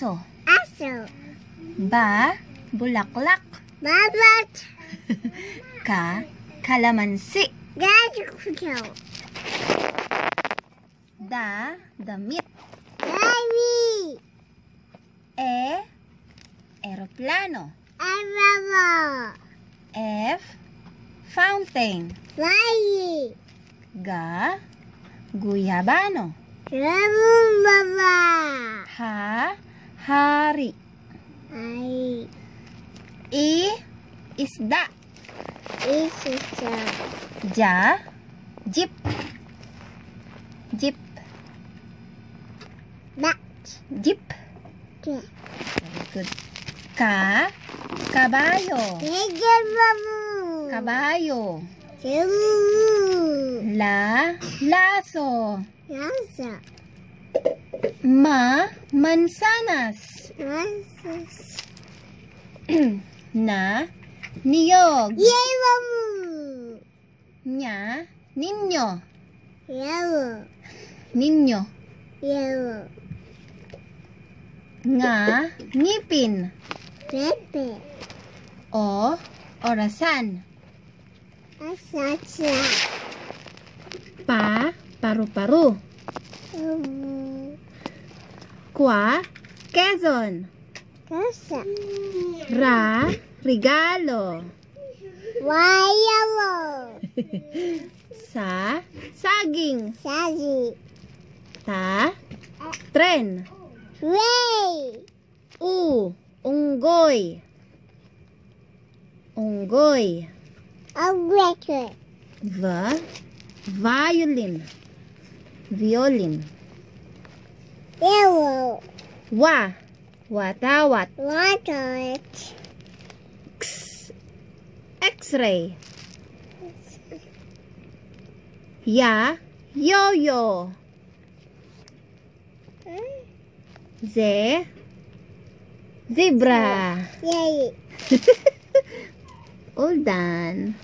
aso. Aso. Ba, bulaklak. Babat. Ka, kalamansi. Gato. Da, damit. Baby. Eroplano. Arabo. F, fountain. Bayi. Ga, guyabano. Ramon baba. Ha, hari. Ay. Isda. Isisa. Ja, jeep. Jeep. Bat. Jeep. Ke. Very good. Kabayo. Kejar babu. Kabayo. Semu. Laso. Rasa. Mansanas. Rasa. Niyog. Yay babu. Ninyo. Yellow. Ninyo. Yellow. Ngipin. Pepe. Orasan. Asasa. Paru-paru. Quezon. Kasa. Regalo. Yellow. Saging. Saji. Tren. Ray. Unggoy. A record. Violin. Yellow. Watawat. Water. X-ray. Yo-yo. Zebra. Yay. All done.